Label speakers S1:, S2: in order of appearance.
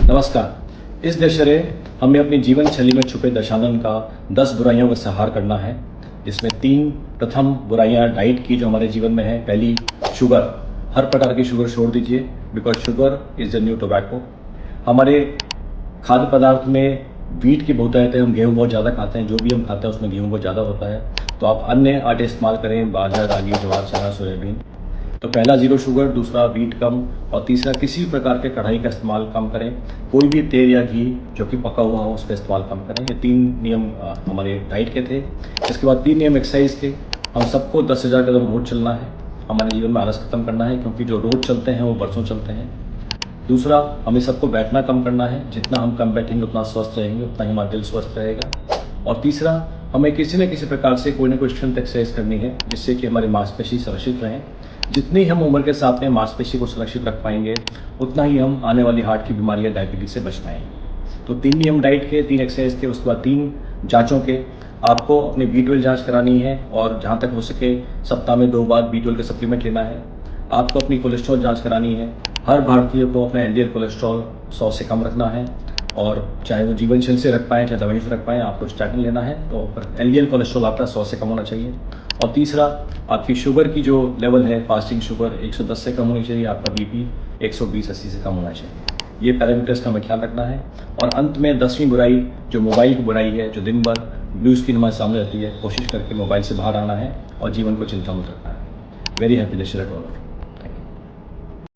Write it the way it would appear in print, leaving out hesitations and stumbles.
S1: नमस्कार। इस दशहरे हमें अपनी जीवन शैली में छुपे दशानन का 10 बुराइयों का संहार करना है, जिसमें 3 प्रथम बुराइयां डाइट की जो हमारे जीवन में है। पहली, शुगर। हर प्रकार की शुगर छोड़ दीजिए, because sugar is the new tobacco. हमारे खाद्य पदार्थ में वीट की बहुतायत है, हम गेहूँ बहुत ज़्यादा खाते हैं, जो भी हम खाते हैं उसमें गेहूँ बहुत ज़्यादा होता है। तो आप अन्य आटे इस्तेमाल करें, बाजरा, रागी, ज्वार, चना, सोयाबीन। तो पहला ज़ीरो शुगर, दूसरा वीट कम, और तीसरा किसी भी प्रकार के कढ़ाई का इस्तेमाल कम करें। कोई भी तेल या घी जो कि पका हुआ हो उसका इस्तेमाल कम करें। ये 3 नियम हमारे डाइट के थे। इसके बाद 3 नियम एक्सरसाइज के। हम सबको 10,000 कदम रोज चलना है। हमारे जीवन में आलस खत्म करना है, क्योंकि जो रोज चलते हैं वो बरसों चलते हैं। दूसरा, हमें सबको बैठना कम करना है। जितना हम कम बैठेंगे उतना स्वस्थ रहेंगे, उतना ही हमारा दिल स्वस्थ रहेगा। और तीसरा, हमें किसी न किसी प्रकार से कोई ना कोई स्ट्रेंथ एक्सरसाइज करनी है, जिससे कि हमारी मांसपेशी सुरक्षित रहें। जितनी हम उम्र के साथ में मांसपेशी को सुरक्षित रख पाएंगे, उतना ही हम आने वाली हार्ट की बीमारी या डायबिटीज से बच पाएंगे। तो 3 नियम डाइट के, 3 एक्सरसाइज के, उसके बाद 3 जांचों के। आपको अपनी B12 जांच करानी है, और जहाँ तक हो सके सप्ताह में 2 बार B12 के सप्लीमेंट लेना है। आपको अपनी कोलेस्ट्रॉल जांच करानी है। हर भारतीय को अपना एलडीएल कोलेस्ट्रॉल 100 से कम रखना है, और चाहे वो जीवन शैली से रख पाएँ, चाहे दवाई से रख पाएँ, आपको स्टैटिन लेना है। तो एलडीएल कोलेस्ट्रॉल आपका 100 से कम होना चाहिए। और तीसरा, आपकी शुगर की जो लेवल है, फास्टिंग शुगर 110 से कम होनी चाहिए। आपका बीपी 120-80 से कम होना चाहिए। ये पैरामीटर्स का हमें ख्याल रखना है। और अंत में 10वीं बुराई, जो मोबाइल की बुराई है, जो दिन भर ब्लू स्क्रीन हमारे सामने रहती है, कोशिश करके मोबाइल से बाहर आना है और जीवन को चिंता मुक्त रखना है। Very happy Dussehra to all.